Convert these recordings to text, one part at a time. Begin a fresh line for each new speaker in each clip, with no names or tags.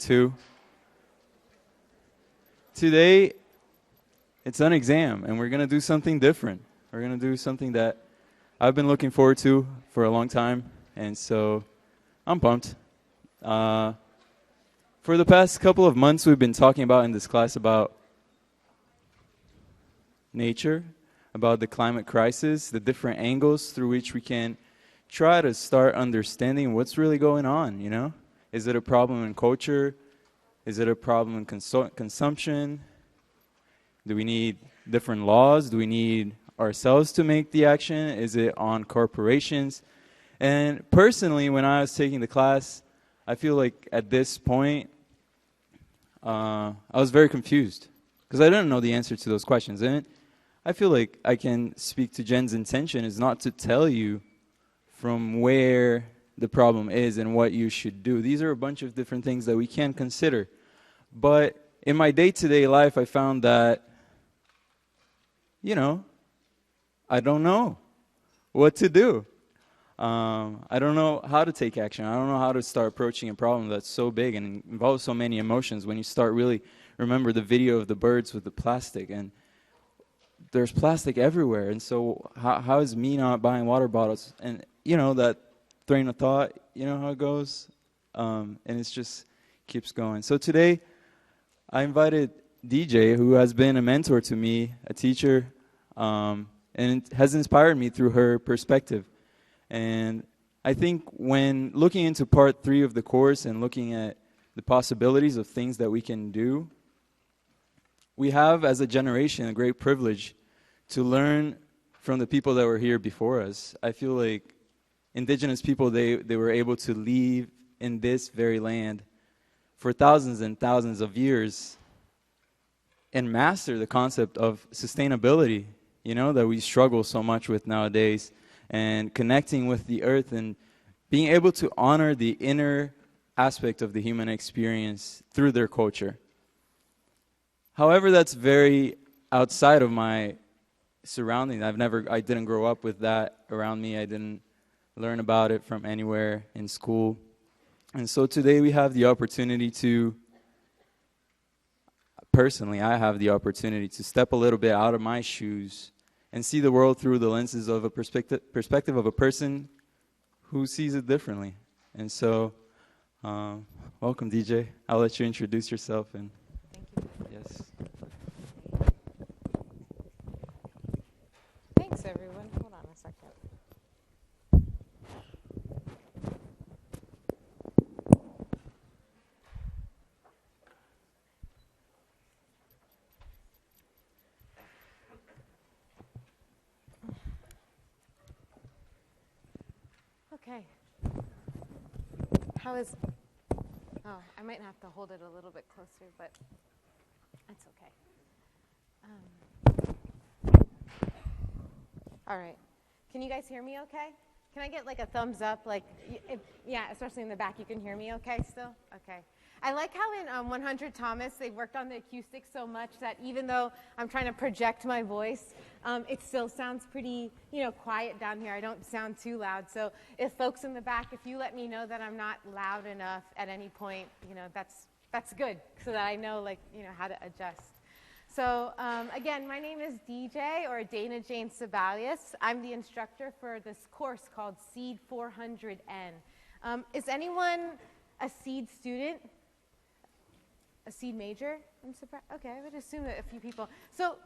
2. Today, it's an exam, and we're going to do something different. We're going to do something that I've been looking forward to for a long time, and so I'm pumped. For the past couple of months, we've been talking about in this class about nature, about the climate crisis, the different angles through which we can try to start understanding what's really going on, you know? Is it a problem in culture? Is it a problem in consumption? Do we need different laws? Do we need ourselves to make the action? Is it on corporations? And personally, when I was taking the class, I feel like at this point, I was very confused because I didn't know the answer to those questions. And I feel like I can speak to Jen's intention is not to tell you from where the problem is and what you should do. These are a bunch of different things that we can consider. But in my day-to-day life, I found that, you know, I don't know what to do. I don't know how to take action. I don't know how to start approaching a problem that's so big and involves so many emotions. When you start really remember the video of the birds with the plastic, and there's plastic everywhere. And so how is me not buying water bottles? And, you know, that train of thought, you know how it goes? And it just keeps going. So today, I invited DJ, who has been a mentor to me, a teacher, and has inspired me through her perspective. And I think when looking into part 3 of the course and looking at the possibilities of things that we can do, we have, as a generation, a great privilege to learn from the people that were here before us. I feel like indigenous people, they were able to live in this very land for thousands and thousands of years and master the concept of sustainability, you know, that we struggle so much with nowadays, and connecting with the earth and being able to honor the inner aspect of the human experience through their culture. However, that's very outside of my surroundings. I didn't grow up with that around me. I didn't learn about it from anywhere in school. And so today we have the opportunity to, personally, I have the opportunity to step a little bit out of my shoes and see the world through the lenses of a perspective of a person who sees it differently. And so, welcome, DJ. I'll let you introduce yourself. And
thank you.
Yes.
Thanks, everyone. Hold on a second. Okay. I might have to hold it a little bit closer, but that's okay. All right. Can you guys hear me okay? Can I get like a thumbs up? Like, yeah, especially in the back, you can hear me okay still? Okay. I like how in 100 Thomas, they've worked on the acoustics so much that even though I'm trying to project my voice, it still sounds pretty, quiet down here. I don't sound too loud. So if folks in the back, if you let me know that I'm not loud enough at any point, that's good so that I know, how to adjust. So again, my name is DJ, or Danna Jayne Seballos. I'm the instructor for this course called Seed 400N. Is anyone a seed student? A seed major? I'm surprised. Okay, I would assume that a few people. So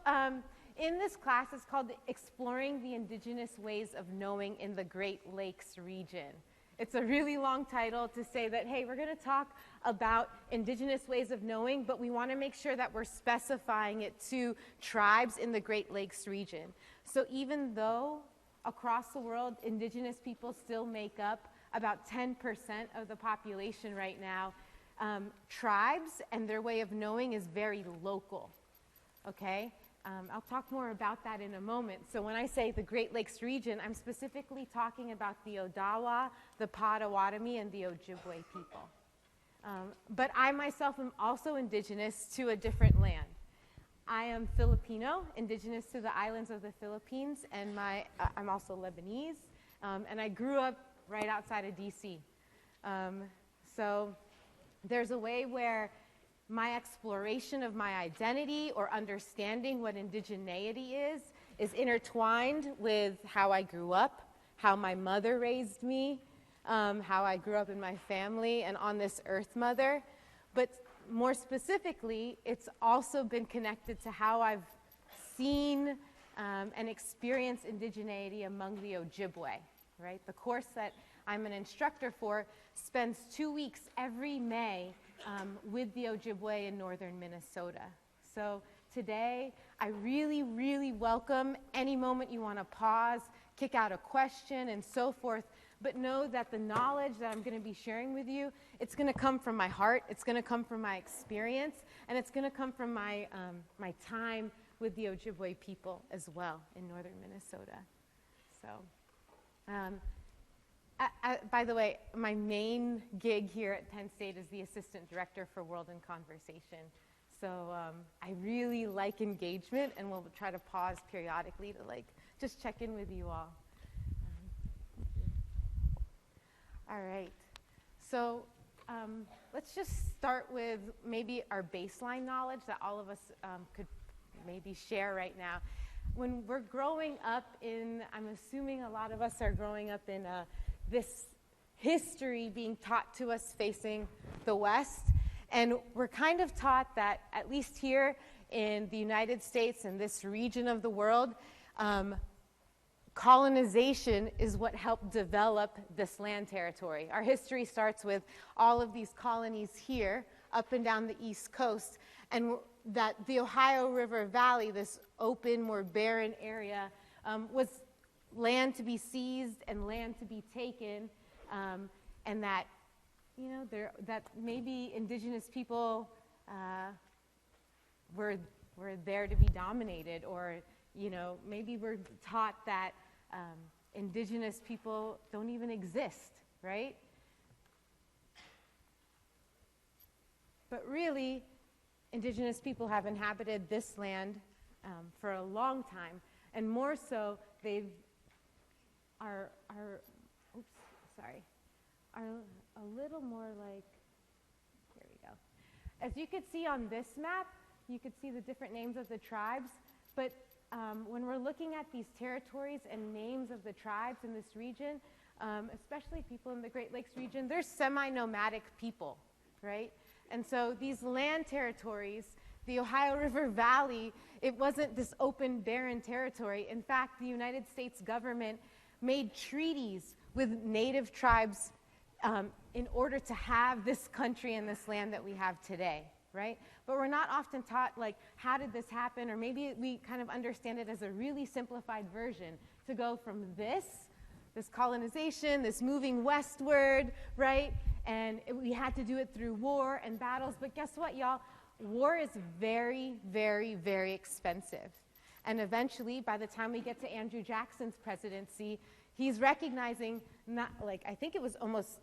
in this class, it's called Exploring the Indigenous Ways of Knowing in the Great Lakes region. It's a really long title to say that, hey, we're going to talk about indigenous ways of knowing, but we want to make sure that we're specifying it to tribes in the Great Lakes region. So even though across the world, indigenous people still make up about 10% of the population right now, tribes and their way of knowing is very local, okay? I'll talk more about that in a moment. So when I say the Great Lakes region, I'm specifically talking about the Odawa, the Potawatomi, and the Ojibwe people. But I myself am also indigenous to a different land. I am Filipino, indigenous to the islands of the Philippines, and I'm also Lebanese, and I grew up right outside of DC. So There's a way where my exploration of my identity or understanding what indigeneity is intertwined with how I grew up, how my mother raised me, how I grew up in my family and on this earth mother. But more specifically, it's also been connected to how I've seen and experienced indigeneity among the Ojibwe, right? The course that I'm an instructor for spends 2 weeks every May with the Ojibwe in northern Minnesota. So today, I really, really welcome any moment you want to pause, kick out a question, and so forth. But know that the knowledge that I'm going to be sharing with you, it's going to come from my heart, it's going to come from my experience, and it's going to come from my, my time with the Ojibwe people as well in northern Minnesota. So, by the way, my main gig here at Penn State is the Assistant Director for World in Conversation. So I really like engagement, and we'll try to pause periodically to just check in with you all. All right. So let's just start with maybe our baseline knowledge that all of us could maybe share right now. When we're growing up I'm assuming a lot of us are growing up in this history being taught to us facing the West. And we're kind of taught that, at least here in the United States and this region of the world, colonization is what helped develop this land territory. Our history starts with all of these colonies here, up and down the East Coast, and that the Ohio River Valley, this open, more barren area, was land to be seized and land to be taken, and that, that maybe indigenous people were there to be dominated, or, maybe we're taught that indigenous people don't even exist, right? But really, indigenous people have inhabited this land for a long time, and more so, are a little more like, here we go. As you could see on this map, you could see the different names of the tribes, but when we're looking at these territories and names of the tribes in this region, especially people in the Great Lakes region, they're semi-nomadic people, right? And so these land territories, the Ohio River Valley, it wasn't this open, barren territory. In fact, the United States government made treaties with native tribes in order to have this country and this land that we have today, right? But we're not often taught, how did this happen? Or maybe we kind of understand it as a really simplified version to go from this colonization, this moving westward, right? And we had to do it through war and battles. But guess what, y'all? War is very, very, very expensive. And eventually, by the time we get to Andrew Jackson's presidency, he's recognizing, I think it was almost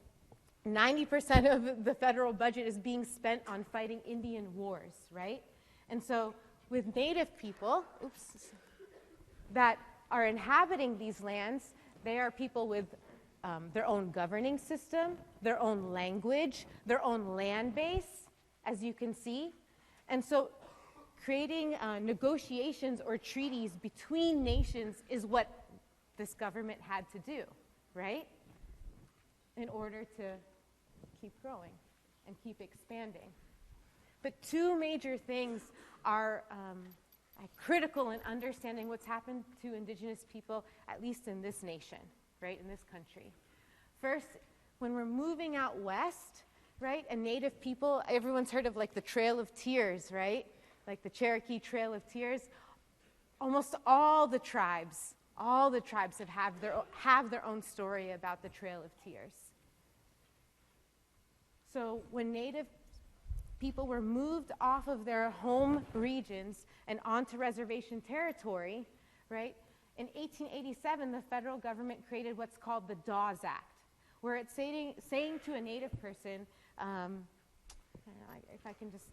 90% of the federal budget is being spent on fighting Indian wars, right? And so with Native people, that are inhabiting these lands, they are people with their own governing system, their own language, their own land base, as you can see. And so creating negotiations or treaties between nations is what this government had to do, right? In order to keep growing and keep expanding. But two major things are critical in understanding what's happened to indigenous people, at least in this nation, right, in this country. First, when we're moving out west, right, and native people, everyone's heard of the Trail of Tears, right? Like the Cherokee Trail of Tears. Almost all the tribes have their own story about the Trail of Tears. So when Native people were moved off of their home regions and onto reservation territory, right, in 1887, the federal government created what's called the Dawes Act, where it's saying to a Native person, I don't know if I can just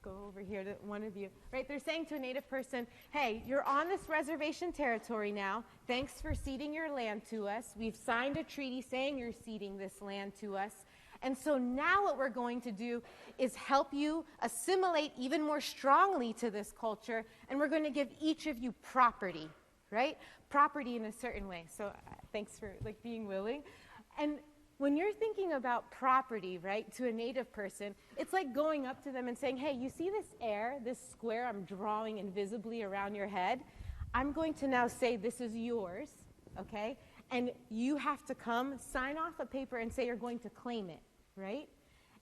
go over here to one of you, right? They're saying to a Native person, hey, you're on this reservation territory now. Thanks for ceding your land to us. We've signed a treaty saying you're ceding this land to us. And so now what we're going to do is help you assimilate even more strongly to this culture, and we're going to give each of you property, right? Property in a certain way. So thanks for being willing. And when you're thinking about property, right, to a Native person, it's like going up to them and saying, hey, you see this air, this square I'm drawing invisibly around your head? I'm going to now say this is yours, okay? And you have to come, sign off a paper and say you're going to claim it, right?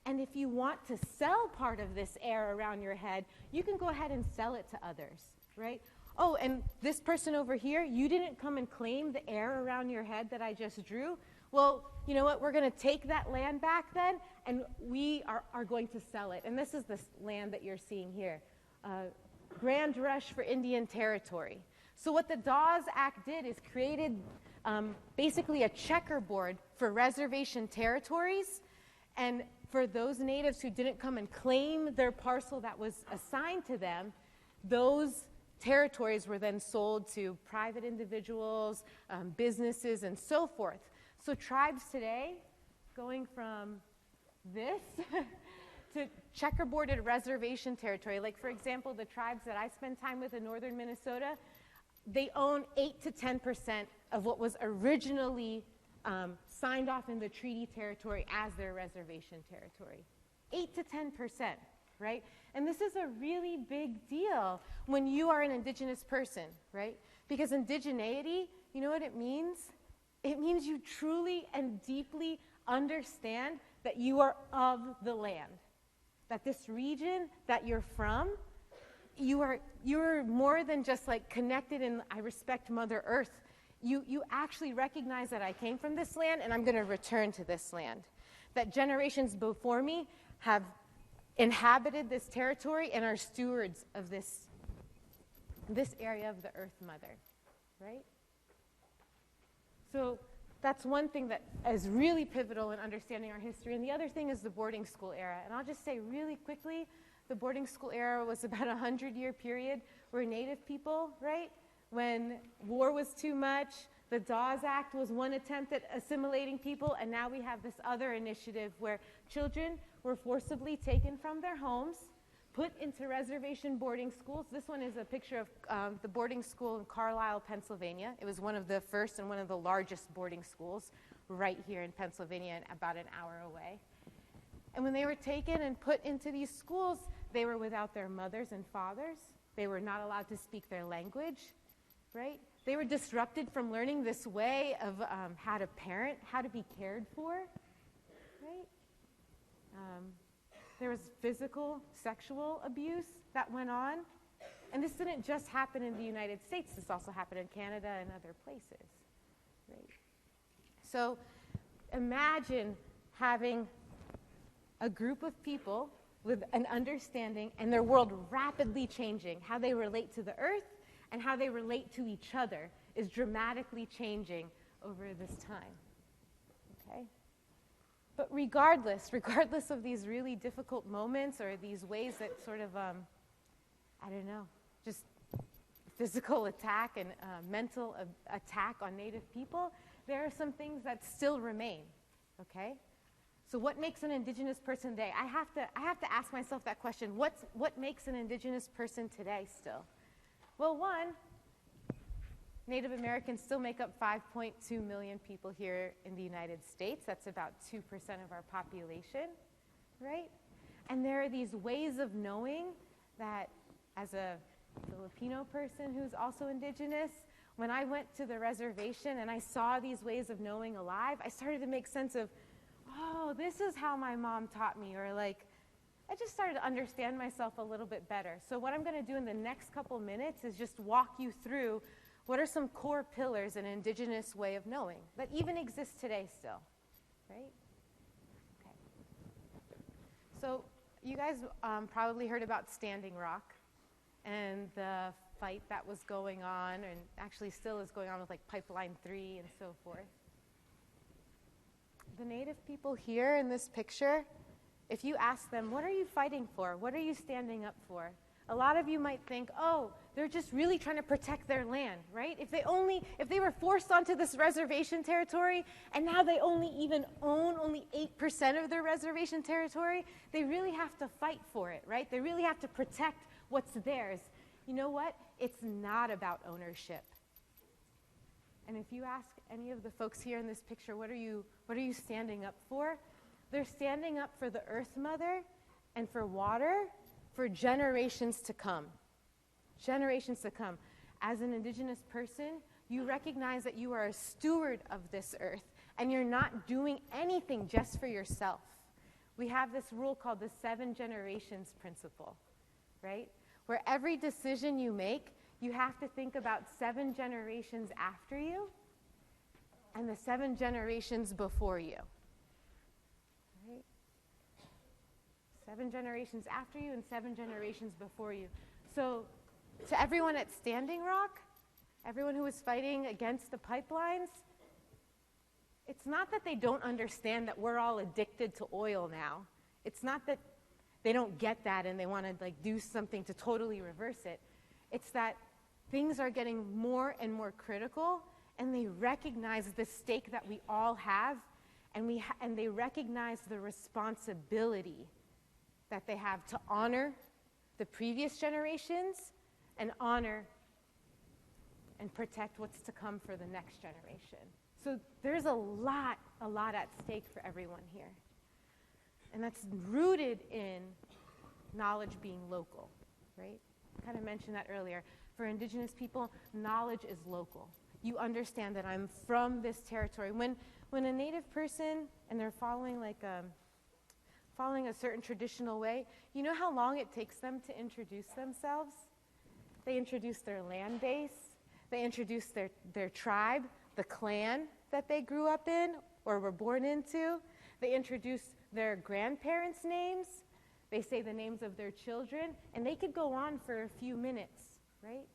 And if you want to sell part of this air around your head, you can go ahead and sell it to others, right? Oh, and this person over here, you didn't come and claim the air around your head that I just drew. Well, you know what? We're going to take that land back then, and we are going to sell it. And this is the land that you're seeing here, Grand Rush for Indian Territory. So what the Dawes Act did is created basically a checkerboard for reservation territories, and for those natives who didn't come and claim their parcel that was assigned to them, those territories were then sold to private individuals, businesses, and so forth. So tribes today, going from this to checkerboarded reservation territory, like for example, the tribes that I spend time with in northern Minnesota, they own 8 to 10% of what was originally signed off in the treaty territory as their reservation territory. 8 to 10%, right? And this is a really big deal when you are an indigenous person, right? Because indigeneity, you know what it means? It means you truly and deeply understand that you are of the land, that this region that you're from, you're more than just like connected and I respect Mother Earth. You actually recognize that I came from this land and I'm going to return to this land. That generations before me have inhabited this territory and are stewards of this area of the Earth Mother, right? So that's one thing that is really pivotal in understanding our history. And the other thing is the boarding school era. And I'll just say really quickly, the boarding school era was about a 100-year period where Native people, right, when war was too much, the Dawes Act was one attempt at assimilating people, and now we have this other initiative where children were forcibly taken from their homes, put into reservation boarding schools. This one is a picture of the boarding school in Carlisle, Pennsylvania. It was one of the first and one of the largest boarding schools right here in Pennsylvania, and about an hour away. And when they were taken and put into these schools, they were without their mothers and fathers. They were not allowed to speak their language, right? They were disrupted from learning this way of how to parent, how to be cared for, right? There was physical, sexual abuse that went on. And this didn't just happen in the United States. This also happened in Canada and other places, right? So imagine having a group of people with an understanding and their world rapidly changing. How they relate to the earth and how they relate to each other is dramatically changing over this time, okay? But regardless of these really difficult moments or these ways that sort of, I don't know, just physical attack and mental attack on Native people, there are some things that still remain, okay? So what makes an indigenous person today? I have to ask myself that question. What makes an indigenous person today still? Well, one, Native Americans still make up 5.2 million people here in the United States. That's about 2% of our population, right? And there are these ways of knowing that as a Filipino person who's also indigenous, when I went to the reservation and I saw these ways of knowing alive, I started to make sense of, oh, this is how my mom taught me, or like, I just started to understand myself a little bit better. So what I'm going to do in the next couple minutes is just walk you through what are some core pillars in an indigenous way of knowing that even exist today still, right? Okay. So you guys probably heard about Standing Rock and the fight that was going on, and actually still is going on with like Pipeline 3 and so forth. The Native people here in this picture, if you ask them, what are you fighting for? What are you standing up for? A lot of you might think, oh, they're just really trying to protect their land, right? If they were forced onto this reservation territory and now they only even own only 8% of their reservation territory, they really have to fight for it, right? They really have to protect what's theirs. You know what? It's not about ownership. And if you ask any of the folks here in this picture, what are you standing up for? They're standing up for the Earth Mother and for water for generations to come. Generations to come. As an Indigenous person, you recognize that you are a steward of this earth, and you're not doing anything just for yourself. We have this rule called the 7 generations principle, right? Where every decision you make, you have to think about 7 generations after you and the 7 generations before you. 7 generations after you and 7 generations before you. So to everyone at Standing Rock, everyone who is fighting against the pipelines, it's not that they don't understand that we're all addicted to oil now. It's not that they don't get that and they want to do something to totally reverse it. It's that things are getting more and more critical, and they recognize the stake that we all have, and they recognize the responsibility that they have to honor the previous generations and honor and protect what's to come for the next generation. So there's a lot at stake for everyone here. And that's rooted in knowledge being local, right? I kind of mentioned that earlier. For Indigenous people, knowledge is local. You understand that I'm from this territory. When a Native person, and they're following a certain traditional way, you know how long it takes them to introduce themselves? They introduce their land base, they introduce their tribe, the clan that they grew up in or were born into, they introduce their grandparents' names, they say the names of their children, and they could go on for a few minutes, right?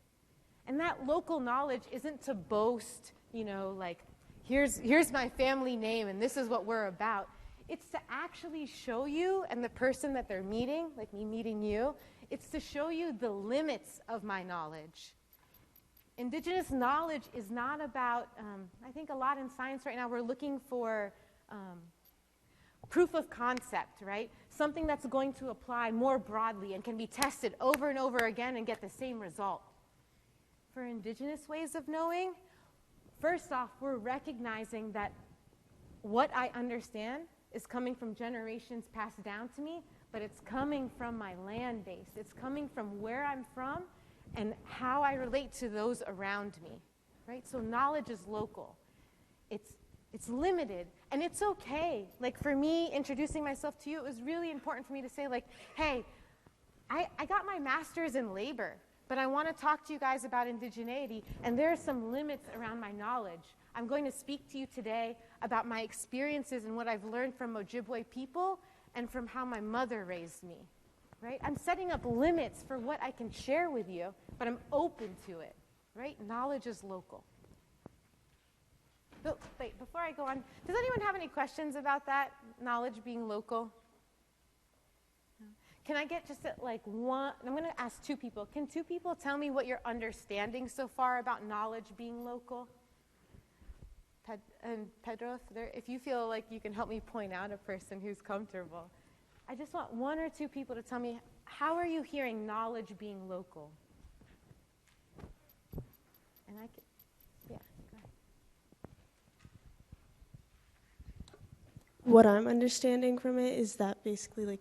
And that local knowledge isn't to boast, here's my family name and this is what we're about. It's to actually show you, and the person that they're meeting, like me meeting you, it's to show you the limits of my knowledge. Indigenous knowledge is not about, I think a lot in science right now, we're looking for proof of concept, right? Something that's going to apply more broadly and can be tested over and over again and get the same result. For Indigenous ways of knowing, first off, we're recognizing that what I understand is coming from generations passed down to me, but it's coming from my land base. It's coming from where I'm from and how I relate to those around me, right? So knowledge is local. It's limited, and it's okay. Like for me, introducing myself to you, it was really important for me to say hey, I got my master's in labor, but I want to talk to you guys about indigeneity, and there are some limits around my knowledge. I'm going to speak to you today about my experiences and what I've learned from Ojibwe people and from how my mother raised me, right? I'm setting up limits for what I can share with you, but I'm open to it, right? Knowledge is local. So, wait, before I go on, does anyone have any questions about that, knowledge being local? Can I get just one? I'm going to ask 2 people. Can 2 people tell me what you're understanding so far about knowledge being local? And Pedro, if you feel like you can help me point out a person who's comfortable. I just want 1 or 2 people to tell me, how are you hearing knowledge being local? And I can, yeah, go ahead.
What I'm understanding from it is that basically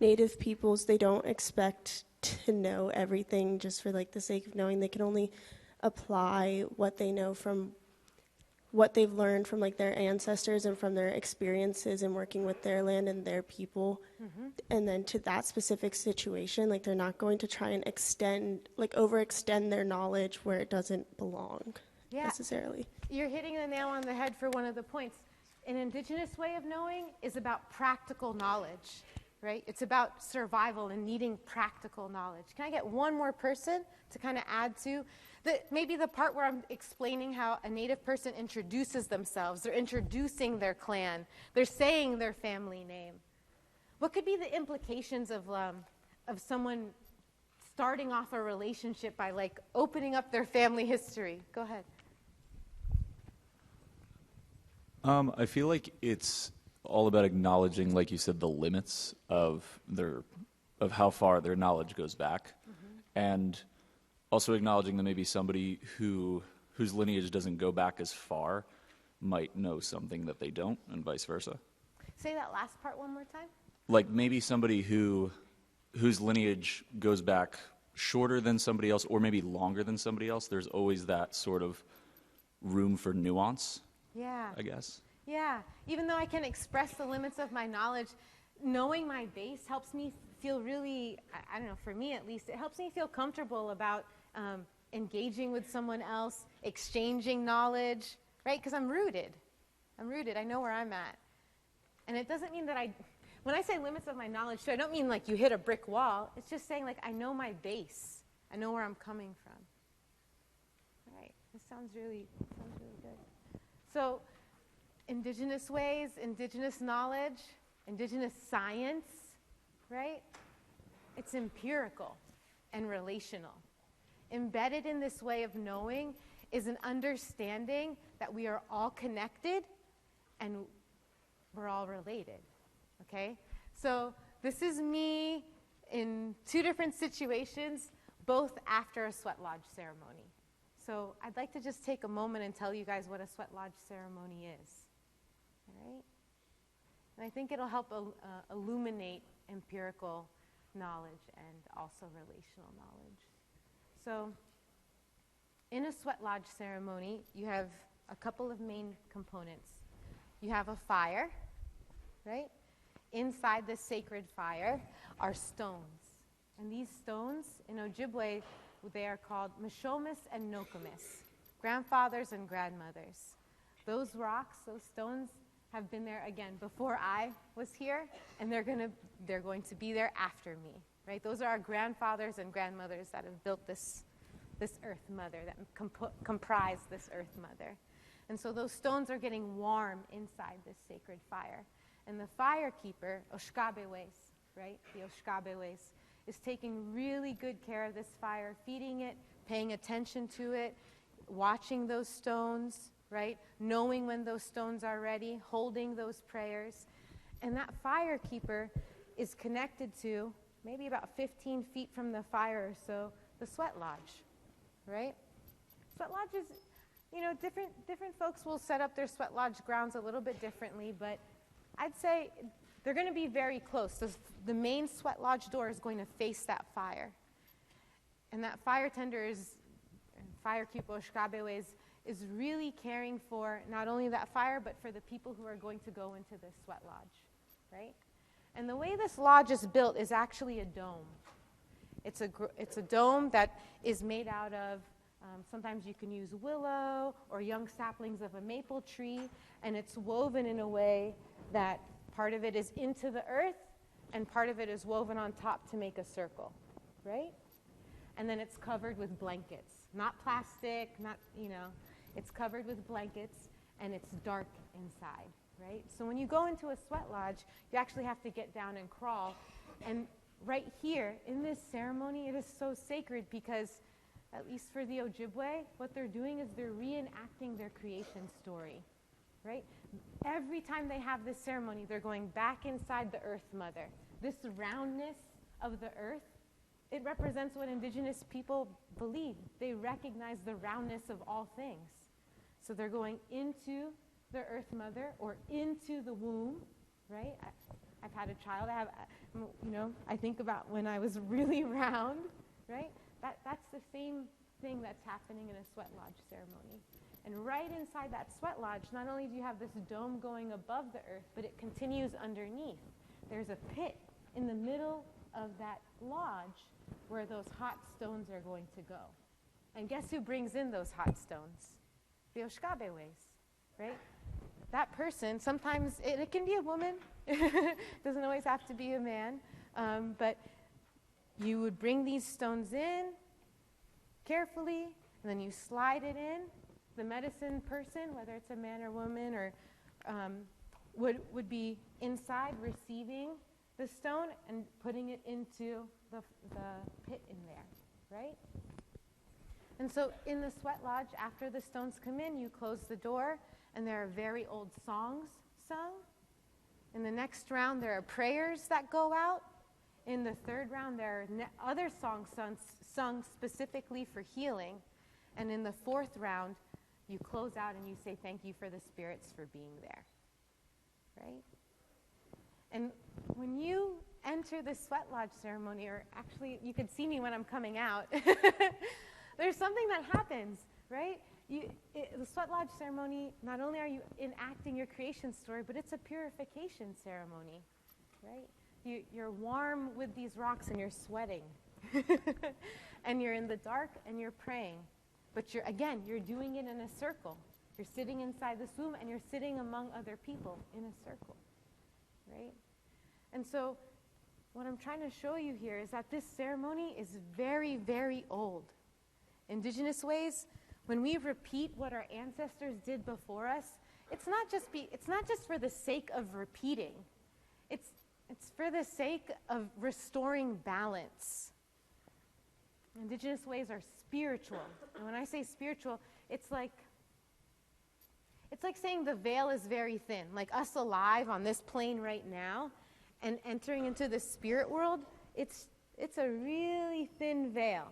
Native peoples, they don't expect to know everything just for the sake of knowing. They can only apply what they know from what they've learned from their ancestors and from their experiences in working with their land and their people. Mm-hmm. And then to that specific situation, they're not going to try and overextend their knowledge where it doesn't belong necessarily. You're
hitting the nail on the head for one of the points. An Indigenous way of knowing is about practical knowledge, right? It's about survival and needing practical knowledge. Can I get 1 more person to kind of add to maybe the part where I'm explaining how a Native person introduces themselves, they're introducing their clan, they're saying their family name. What could be the implications of someone starting off a relationship by like opening up their family history. Go ahead.
I feel like it's all about acknowledging, like you said, the limits of how far their knowledge goes back, and also acknowledging that maybe somebody whose lineage doesn't go back as far might know something that they don't, and vice versa.
Say that last part one more time.
Like maybe somebody whose lineage goes back shorter than somebody else, or maybe longer than somebody else. There's always that sort of room for nuance.
Yeah.
I guess.
Yeah. Even though I can express the limits of my knowledge, knowing my base helps me feel really, I don't know, for me at least, it helps me feel comfortable about engaging with someone else, exchanging knowledge, right? Because I'm rooted. I know where I'm at. And it doesn't mean that when I say limits of my knowledge, too, I don't mean like you hit a brick wall. It's just saying like I know my base. I know where I'm coming from. All right. This sounds really good. So, Indigenous ways, Indigenous knowledge, Indigenous science, right? It's empirical and relational. Embedded in this way of knowing is an understanding that we are all connected and we're all related, okay? So this is me in two different situations, both after a sweat lodge ceremony. So I'd like to just take a moment and tell you guys what a sweat lodge ceremony is. All right? And I think it'll help illuminate empirical knowledge and also relational knowledge. So in a sweat lodge ceremony, you have a couple of main components. You have a fire, right? Inside this sacred fire are stones. And these stones, in Ojibwe, they are called Mishomis and Nokomis, grandfathers and grandmothers. Those rocks, those stones, have been there, again, before I was here, and they're going to be there after me, right? Those are our grandfathers and grandmothers that have built this earth mother, that comprise this earth mother. And so those stones are getting warm inside this sacred fire. And the fire keeper, Oshkabewes, right? The Oshkabewes, is taking really good care of this fire, feeding it, paying attention to it, watching those stones, right? Knowing when those stones are ready, holding those prayers. And that fire keeper is connected to, maybe about 15 feet from the fire or so, the sweat lodge, right? Sweat lodges, different folks will set up their sweat lodge grounds a little bit differently, but I'd say they're going to be very close. The main sweat lodge door is going to face that fire. And that fire tender fire keeper Oshkabewes, is really caring for not only that fire, but for the people who are going to go into this sweat lodge, right? And the way this lodge is built is actually a dome. It's a dome that is made out of, sometimes you can use willow or young saplings of a maple tree, and it's woven in a way that part of it is into the earth and part of it is woven on top to make a circle, right? And then it's covered with blankets. Not plastic, it's covered with blankets and it's dark inside, right? So when you go into a sweat lodge, you actually have to get down and crawl. And right here in this ceremony, it is so sacred because, at least for the Ojibwe, what they're doing is they're reenacting their creation story, right? Every time they have this ceremony, they're going back inside the earth mother. This roundness of the earth, it represents what Indigenous people believe. They recognize the roundness of all things. So they're going into the earth mother or into the womb, right? I've had a child. I think about when I was really round, right? That's the same thing that's happening in a sweat lodge ceremony. And right inside that sweat lodge, not only do you have this dome going above the earth, but it continues underneath. There's a pit in the middle of that lodge where those hot stones are going to go. And guess who brings in those hot stones? The Oshkabewes, right? That person, sometimes it can be a woman. Doesn't always have to be a man. But you would bring these stones in carefully, and then you slide it in. The medicine person, whether it's a man or woman, or would be inside receiving the stone and putting it into the pit in there, right? And so in the sweat lodge, after the stones come in, you close the door, and there are very old songs sung. In the next round, there are prayers that go out. In the third round, there are other songs sung specifically for healing. And in the fourth round, you close out and you say thank you for the spirits for being there, right? And when you enter the sweat lodge ceremony, or actually you could see me when I'm coming out, there's something that happens, right? The sweat lodge ceremony, not only are you enacting your creation story, but it's a purification ceremony, right? You're warm with these rocks and you're sweating. And you're in the dark and you're praying. But you're doing it in a circle. You're sitting inside this womb and you're sitting among other people in a circle, right? And so what I'm trying to show you here is that this ceremony is very, very old. Indigenous Ways, when we repeat what our ancestors did before us, it's not just for the sake of repeating. It's for the sake of restoring balance. Indigenous Ways are spiritual. And when I say spiritual, it's like saying the veil is very thin. Like us alive on this plane right now and entering into the spirit world, it's a really thin veil.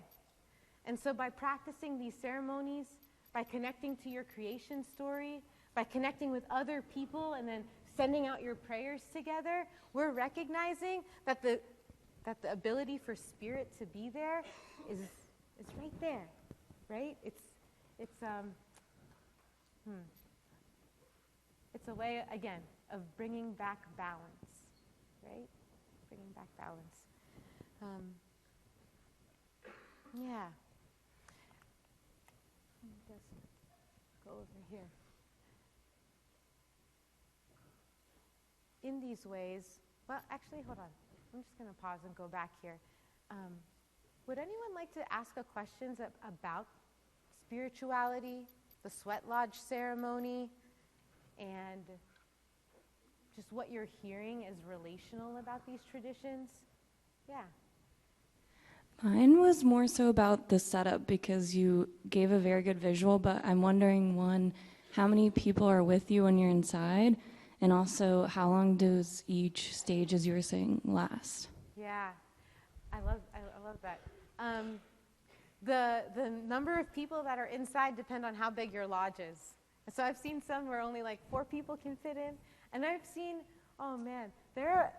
And so by practicing these ceremonies, by connecting to your creation story, by connecting with other people and then sending out your prayers together, we're recognizing that the ability for spirit to be there is right there, right? It's a way, again, of bringing back balance, right? Bringing back balance. Yeah. Let me just go over here. In these ways, well, actually, hold on. I'm just going to pause and go back here. Would anyone like to ask a questions about spirituality, the sweat lodge ceremony, and just what you're hearing is relational about these traditions? Yeah.
Mine was more so about the setup because you gave a very good visual, but I'm wondering, one, how many people are with you when you're inside, and also how long does each stage, as you were saying, last?
Yeah, I love that. The number of people that are inside depend on how big your lodge is. So I've seen some where only like 4 people can fit in, and I've seen, oh man, there are,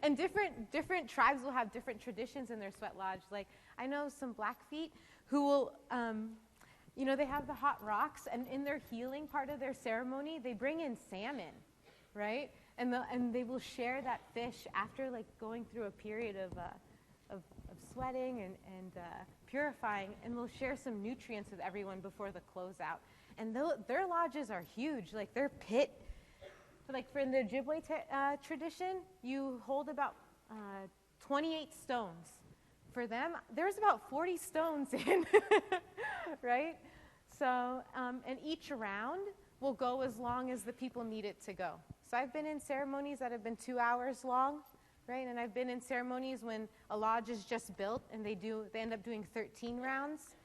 and different tribes will have different traditions in their sweat lodge. Like I know some Blackfeet who will, they have the hot rocks, and in their healing part of their ceremony, they bring in salmon, right? And they will share that fish after like going through a period of sweating and purifying, and we'll share some nutrients with everyone before the closeout. And their lodges are huge. Like their pit, like for the Ojibwe tradition, you hold about 28 stones. For them, there's about 40 stones in, right? So, and each round will go as long as the people need it to go. So I've been in ceremonies that have been 2 hours long, right? And I've been in ceremonies when a lodge is just built and they end up doing 13 rounds,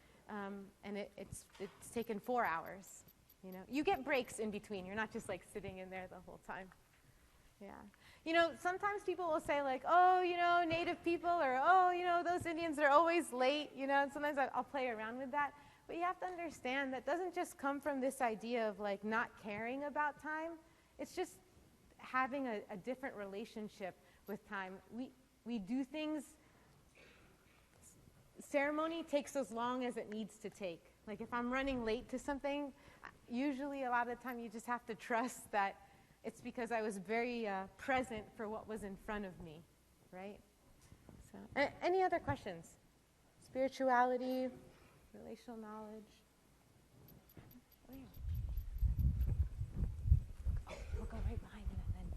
and it's taken 4 hours. You get breaks in between. You're not just like sitting in there the whole time. Yeah. Sometimes people will say like, oh, Native people, or oh, those Indians are always late, and sometimes I'll play around with that. But you have to understand that doesn't just come from this idea of like not caring about time. It's just having a different relationship with time. We do things, ceremony takes as long as it needs to take. Like if I'm running late to something, usually a lot of the time you just have to trust that it's because I was very present for what was in front of me, right? So, any other questions? Spirituality, relational knowledge. Oh, yeah. Oh, we'll go right behind him and then,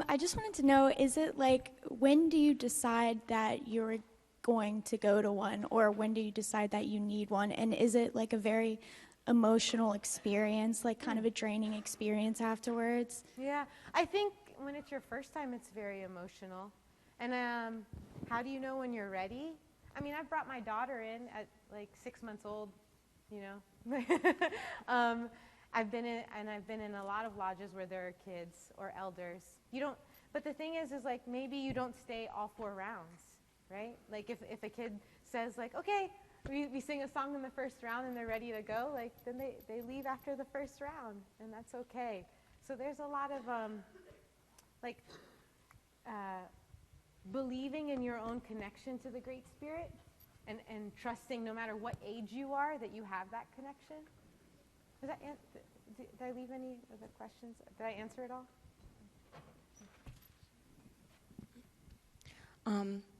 yeah.
I just wanted to know, is it like, when do you decide that you're going to go to one, or when do you decide that you need one? And is it like a very emotional experience, like kind of a draining experience afterwards?
Yeah, I think when it's your first time, it's very emotional. And how do you know when you're ready? I mean, I've brought my daughter in at like 6 months old, you know. I've been in a lot of lodges where there are kids or elders. But the thing is like maybe you don't stay all 4 rounds, right? Like if a kid says like, okay, we sing a song in the first round and they're ready to go, like then they leave after the first round, and that's okay. So there's a lot of believing in your own connection to the Great Spirit and trusting no matter what age you are that you have that connection. Did I leave any other questions? Did I answer it all?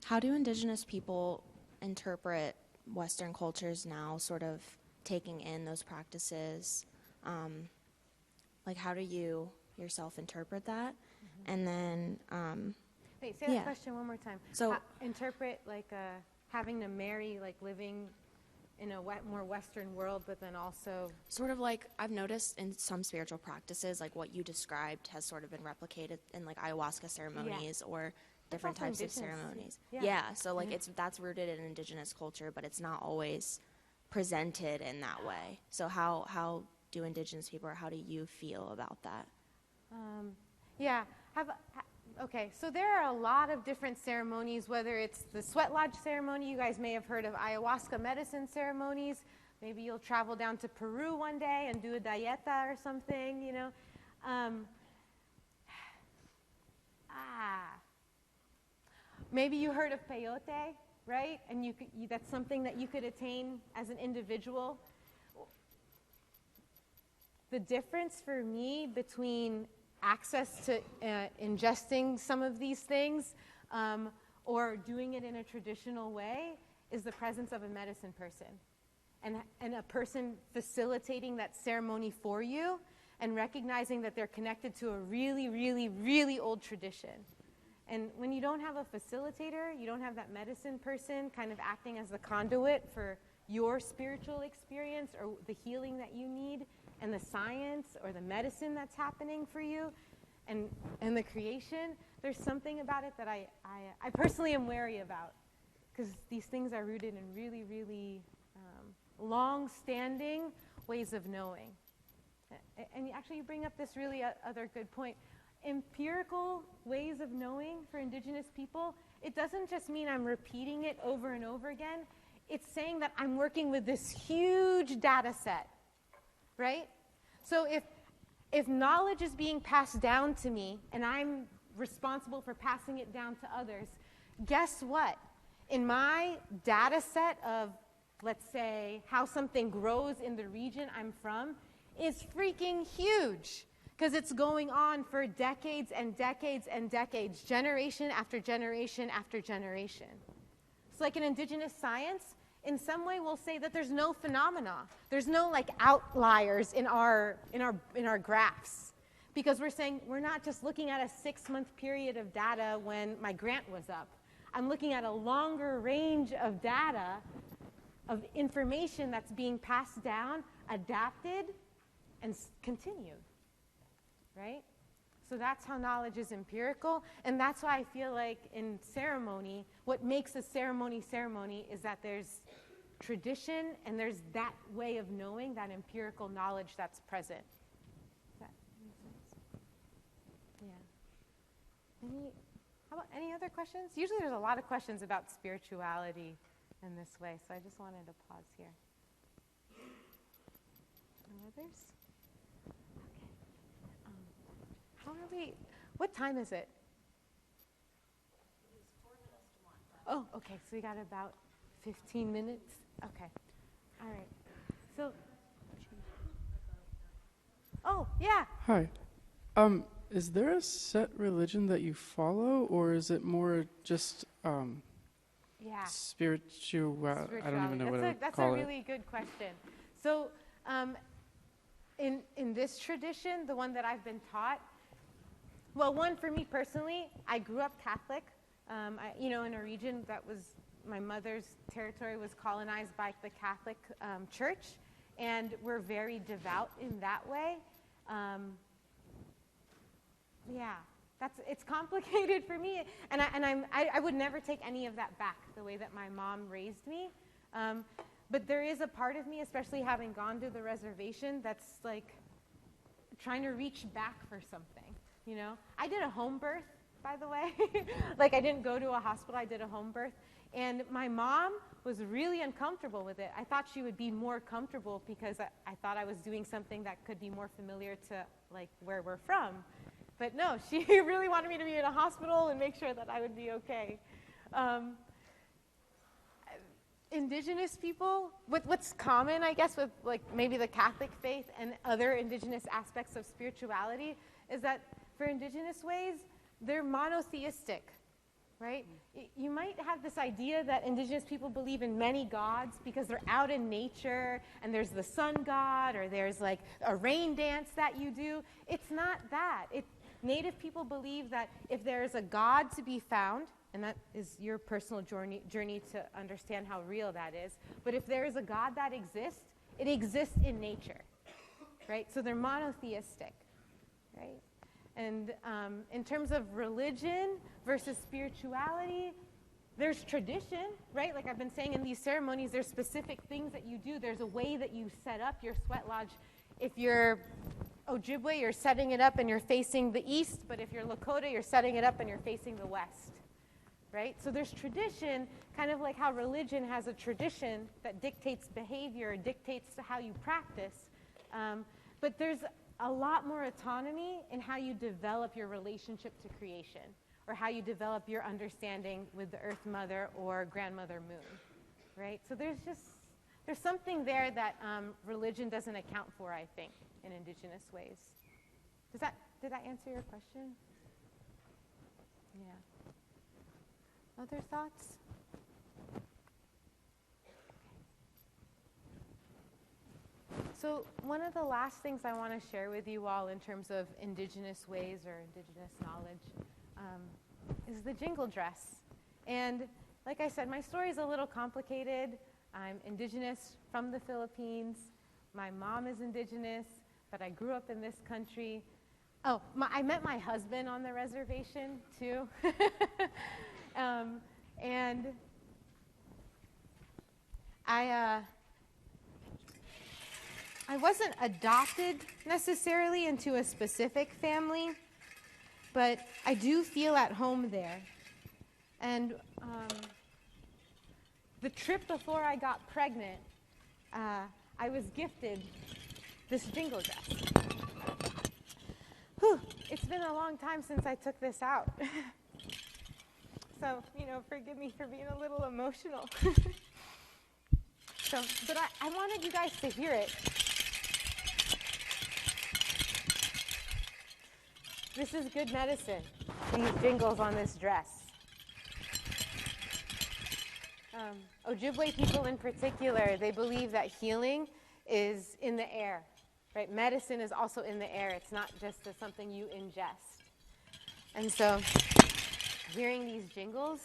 How do Indigenous people interpret Western cultures now, sort of taking in those practices? Like, how do you yourself interpret that? Mm-hmm. And then,
wait, say that question one more time.
So,
interpret like having to marry, like living in a more Western world, but then also
sort of like I've noticed in some spiritual practices, like what you described has sort of been replicated in like ayahuasca ceremonies or different types of ceremonies. Yeah, so like that's rooted in Indigenous culture, but it's not always presented in that way. So how do Indigenous people, or how do you feel about that?
Okay, so there are a lot of different ceremonies, whether it's the sweat lodge ceremony. You guys may have heard of ayahuasca medicine ceremonies. Maybe you'll travel down to Peru one day and do a dieta or something, you know. Maybe you heard of peyote, right? And that's something that you could attain as an individual. The difference for me between access to ingesting some of these things or doing it in a traditional way is the presence of a medicine person and a person facilitating that ceremony for you and recognizing that they're connected to a really, really, really old tradition. And when you don't have a facilitator, you don't have that medicine person kind of acting as the conduit for your spiritual experience or the healing that you need, and the science or the medicine that's happening for you, and the creation, there's something about it that I personally am wary about, because these things are rooted in really, really long-standing ways of knowing. And actually you bring up this really other good point. Empirical ways of knowing for Indigenous people, it doesn't just mean I'm repeating it over and over again. It's saying that I'm working with this huge data set, right? So if knowledge is being passed down to me and I'm responsible for passing it down to others, guess what? In my data set of, let's say, how something grows in the region I'm from is freaking huge, because it's going on for decades and decades and decades, generation after generation after generation. It's like in Indigenous science, in some way we'll say that there's no phenomena. There's no like outliers in our graphs, because we're saying we're not just looking at a 6-month period of data when my grant was up. I'm looking at a longer range of data, of information that's being passed down, adapted, and continued, right? So that's how knowledge is empirical, and that's why I feel like in ceremony, what makes a ceremony ceremony is that there's tradition and there's that way of knowing, that empirical knowledge that's present. Does that make sense? Yeah. How about any other questions? Usually there's a lot of questions about spirituality in this way, so I just wanted to pause here. No others? How are we? What time is it?
It's 4 minutes to 1.
Oh, okay. So we got about 15 minutes. Okay. All right. So. Oh, yeah.
Hi. Is there a set religion that you follow, or is it more just spiritual? I don't even know what I would
That's
call
a really good question. So, in this tradition, the one that I've been taught. Well, one, for me personally, I grew up Catholic, in a region that was, my mother's territory was colonized by the Catholic Church, and we're very devout in that way. it's complicated for me, and I would never take any of that back, the way that my mom raised me. But there is a part of me, especially having gone to the reservation, that's like trying to reach back for something, you know? I did a home birth, by the way. Like, I didn't go to a hospital, I did a home birth. And my mom was really uncomfortable with it. I thought she would be more comfortable because I thought I was doing something that could be more familiar to, like, where we're from. But no, she really wanted me to be in a hospital and make sure that I would be okay. Indigenous people, what's common, I guess, with like maybe the Catholic faith and other indigenous aspects of spirituality is that for Indigenous ways, they're monotheistic, right? You might have this idea that Indigenous people believe in many gods because they're out in nature and there's the sun god or there's like a rain dance that you do. It's not that. Native people believe that if there's a God to be found, and that is your personal journey to understand how real that is, but if there is a God that exists, it exists in nature, right? So they're monotheistic, right? And in terms of religion versus spirituality, there's tradition, right? Like I've been saying, in these ceremonies, there's specific things that you do. There's a way that you set up your sweat lodge. If you're Ojibwe, you're setting it up and you're facing the east, but if you're Lakota, you're setting it up and you're facing the west, right? So there's tradition, kind of like how religion has a tradition that dictates behavior, dictates how you practice, but there's a lot more autonomy in how you develop your relationship to creation, or how you develop your understanding with the Earth Mother or Grandmother Moon, right? So there's something there that religion doesn't account for, I think, in Indigenous ways. Did that answer your question? Yeah. Other thoughts? So one of the last things I want to share with you all in terms of Indigenous ways or Indigenous knowledge is the Jingle Dress. And like I said, my story is a little complicated. I'm Indigenous from the Philippines. My mom is Indigenous, but I grew up in this country. Oh, I met my husband on the reservation, too. And I wasn't adopted necessarily into a specific family, but I do feel at home there. And the trip before I got pregnant, I was gifted this jingle dress. Whew, it's been a long time since I took this out. So, forgive me for being a little emotional. But I wanted you guys to hear it. This is good medicine, these jingles on this dress. Ojibwe people in particular, they believe that healing is in the air, right? Medicine is also in the air. It's not just something you ingest. And so hearing these jingles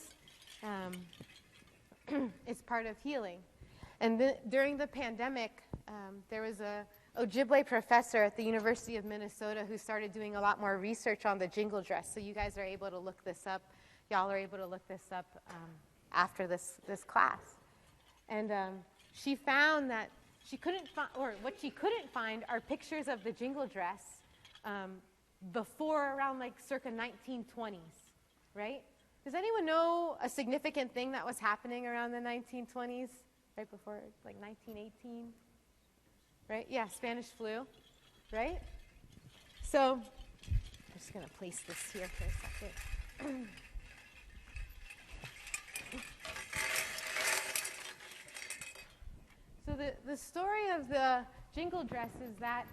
is part of healing. And during the pandemic, there was a Ojibwe professor at the University of Minnesota who started doing a lot more research on the jingle dress. So you guys are able to look this up. Y'all are able to look this up after this class. And she found that she couldn't find, or what she couldn't find are pictures of the jingle dress before around like circa 1920s, right? Does anyone know a significant thing that was happening around the 1920s, right before like 1918? Right? Yeah, Spanish flu, right? So I'm just going to place this here for a second. So the story of the jingle dress is that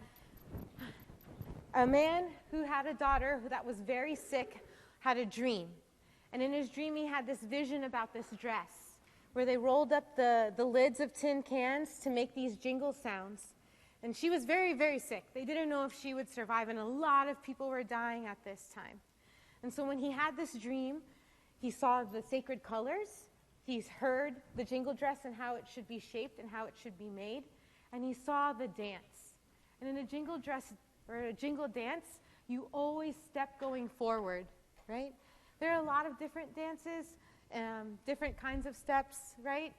a man who had a daughter that was very sick had a dream. And in his dream, he had this vision about this dress where they rolled up the lids of tin cans to make these jingle sounds. And she was very, very sick. They didn't know if she would survive, and a lot of people were dying at this time. And so when he had this dream, he saw the sacred colors. He's heard the jingle dress and how it should be shaped and how it should be made. And he saw the dance. And in a jingle dress or a jingle dance, you always step going forward right? There are a lot of different dances, different kinds of steps, right?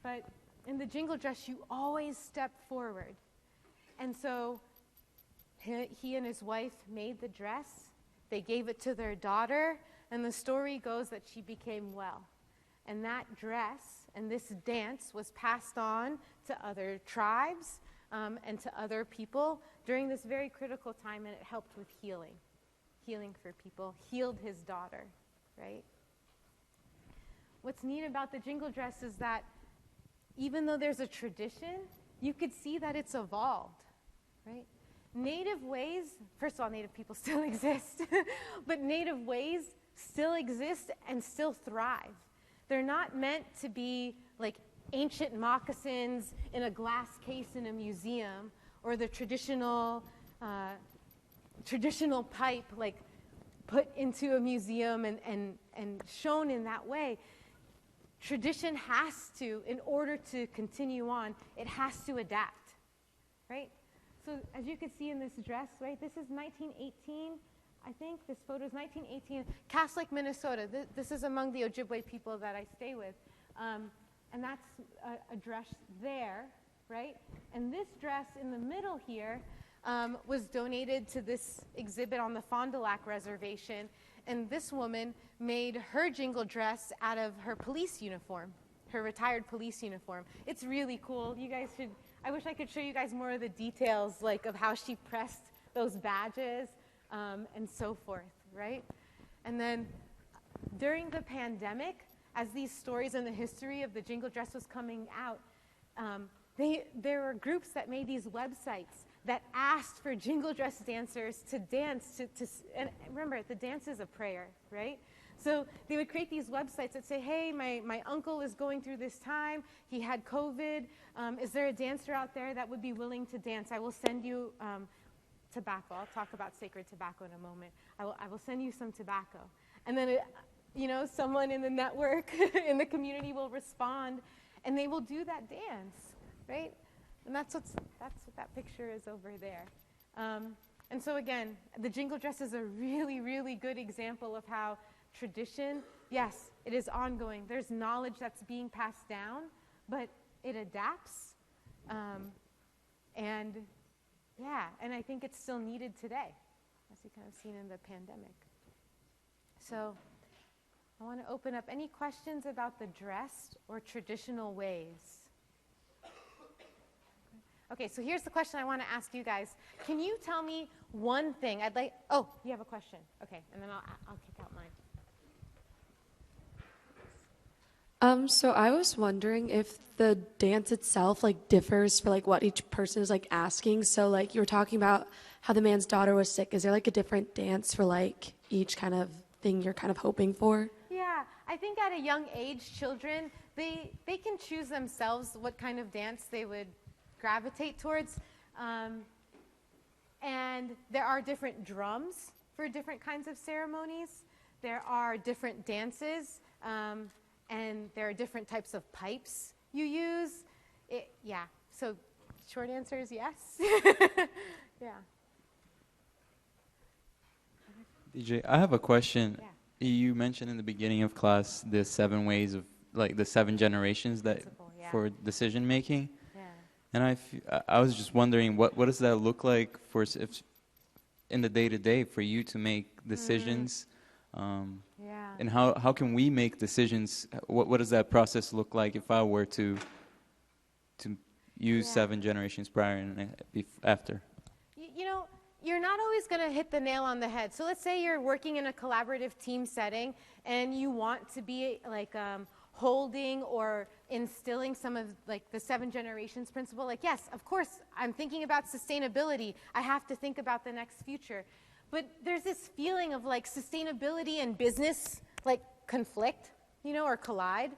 But in the Jingle Dress, you always step forward. And so he and his wife made the dress. They gave it to their daughter, and the story goes that she became well. And that dress and this dance was passed on to other tribes and to other people during this very critical time, and it helped with healing for people, healed his daughter, right? What's neat about the Jingle Dress is that even though there's a tradition, you could see that it's evolved, right? Native ways, first of all, Native people still exist, but Native ways still exist and still thrive. They're not meant to be like ancient moccasins in a glass case in a museum, or the traditional pipe like put into a museum and shown in that way. Tradition has to, in order to continue on, it has to adapt, right? So as you can see in this dress, right, this is 1918, I think this photo is 1918, Cass Lake, Minnesota. This is among the Ojibwe people that I stay with. And that's a dress there, right? And this dress in the middle here was donated to this exhibit on the Fond du Lac Reservation. And this woman made her jingle dress out of her police uniform, her retired police uniform. It's really cool. You guys should, I wish I could show you guys more of the details, like of how she pressed those badges and so forth, right? And then during the pandemic, as these stories and the history of the Jingle Dress was coming out, there were groups that made these websites that asked for Jingle Dress dancers to dance, and remember, the dance is a prayer, right? So they would create these websites that say, hey, my uncle is going through this time, he had COVID, is there a dancer out there that would be willing to dance? I will send you tobacco. I'll talk about sacred tobacco in a moment. I will send you some tobacco. And then, someone in the network, in the community will respond, and they will do that dance, right? And that's what that picture is over there. And so again, the Jingle Dress is a really, really good example of how tradition, yes, it is ongoing. There's knowledge that's being passed down, but it adapts. And I think it's still needed today, as you kind of seen in the pandemic. So I want to open up any questions about the dress or traditional ways. Okay, so here's the question I want to ask you guys. Can you tell me one thing? Oh, you have a question. Okay, and then I'll kick out mine.
So I was wondering if the dance itself differs for what each person is asking. So you were talking about how the man's daughter was sick. Is there a different dance for each kind of thing you're kind of hoping for?
Yeah, I think at a young age, children, they can choose themselves what kind of dance they would gravitate towards. And there are different drums for different kinds of ceremonies. There are different dances. And there are different types of pipes you use. So short answer is yes. Yeah.
DJ, I have a question.
Yeah.
You mentioned in the beginning of class the 7 ways of, the 7 generations that for decision making.
Yeah.
And I was just wondering, what does that look like for if in the day-to-day for you to make decisions? And how can we make decisions? What does that process look like if I were to use 7 generations prior and after?
You're not always going to hit the nail on the head. So let's say you're working in a collaborative team setting and you want to be holding or instilling some of the 7 generations principle. Yes, of course, I'm thinking about sustainability. I have to think about the next future. But there's this feeling of sustainability and business conflict, or collide.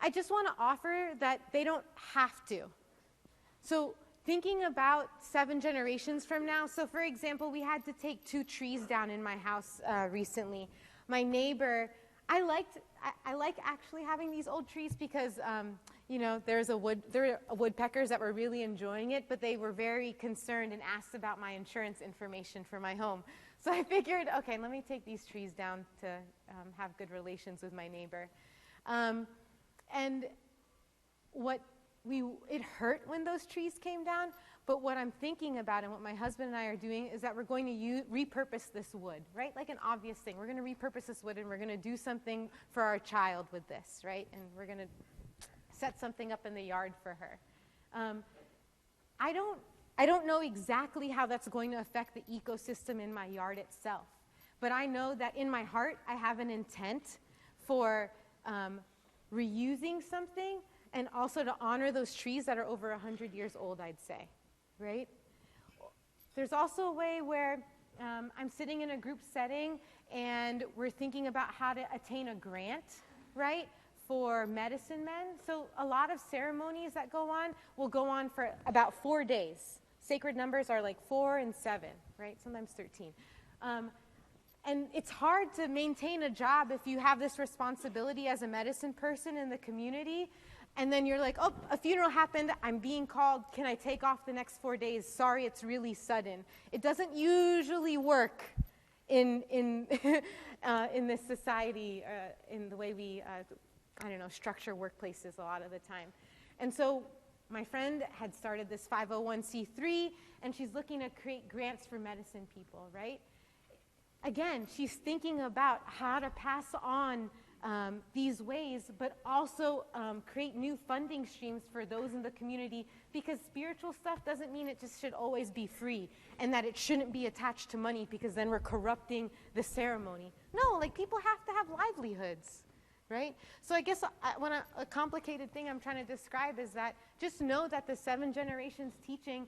I just want to offer that they don't have to. So thinking about 7 generations from now, so for example, we had to take 2 trees down in my house recently. My neighbor, I like actually having these old trees because there were woodpeckers that were really enjoying it, but they were very concerned and asked about my insurance information for my home. So I figured, okay, let me take these trees down to have good relations with my neighbor. And it hurt when those trees came down, but what I'm thinking about and what my husband and I are doing is that we're going to repurpose this wood, right? Like an obvious thing. We're going to repurpose this wood and we're going to do something for our child with this, right? And we're going to set something up in the yard for her. I don't know exactly how that's going to affect the ecosystem in my yard itself, but I know that in my heart I have an intent for reusing something and also to honor those trees that are over 100 years old, I'd say, right? There's also a way where I'm sitting in a group setting and we're thinking about how to attain a grant, right, for medicine men. So a lot of ceremonies that will go on for about 4 days. Sacred numbers are like 4 and 7, right? Sometimes 13. And it's hard to maintain a job if you have this responsibility as a medicine person in the community, and then you're like, oh, a funeral happened, I'm being called, can I take off the next 4 days? Sorry, it's really sudden. It doesn't usually work in this society, in the way we, structure workplaces a lot of the time. And so my friend had started this 501c3, and she's looking to create grants for medicine people, right? Again, she's thinking about how to pass on these ways, but also create new funding streams for those in the community, because spiritual stuff doesn't mean it just should always be free and that it shouldn't be attached to money because then we're corrupting the ceremony. No, like people have to have livelihoods. Right? So I guess a complicated thing I'm trying to describe is that just know that the 7 generations teaching,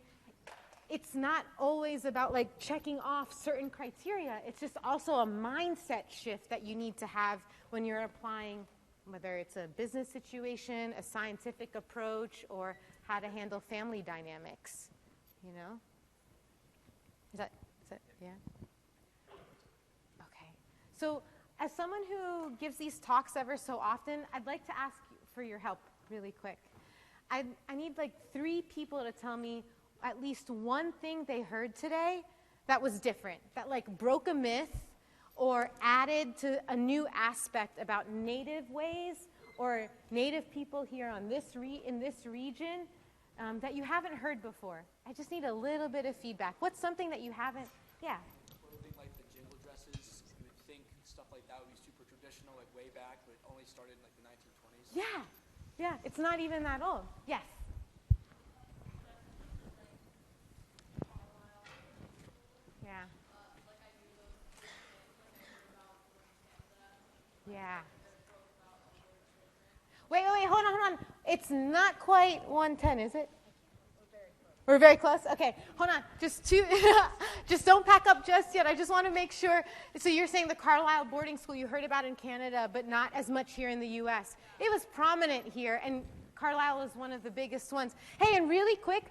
it's not always about like checking off certain criteria. It's just also a mindset shift that you need to have when you're applying, whether it's a business situation, a scientific approach, or how to handle family dynamics, you know? Is that yeah? Okay. So as someone who gives these talks ever so often, I'd like to ask for your help really quick. I need like 3 people to tell me at least one thing they heard today that was different, that like broke a myth or added to a new aspect about Native ways or Native people here on in this region that you haven't heard before. I just need a little bit of feedback. What's something that you haven't? Yeah.
Clothing like the jingle dresses, you would think stuff like that would be super traditional, like way back, but it only started in like the 1920s.
Yeah, it's not even that old. Yes. Yeah. Yeah. Wait, hold on. It's not quite 110, is it? We're very close? Okay, hold on. Just don't pack up just yet. I just want to make sure. So you're saying the Carlisle boarding school you heard about in Canada, but not as much here in the U.S. It was prominent here, and Carlisle is one of the biggest ones. Hey, and really quick,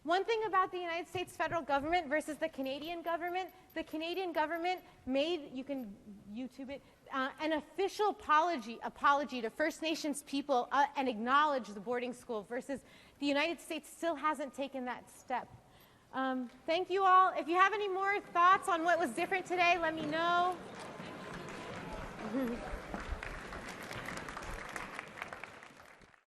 one thing about the United States federal government versus the Canadian government made, you can YouTube it, an official apology to First Nations people and acknowledge the boarding school, versus the United States still hasn't taken that step. Thank you all. If you have any more thoughts on what was different today, let me know.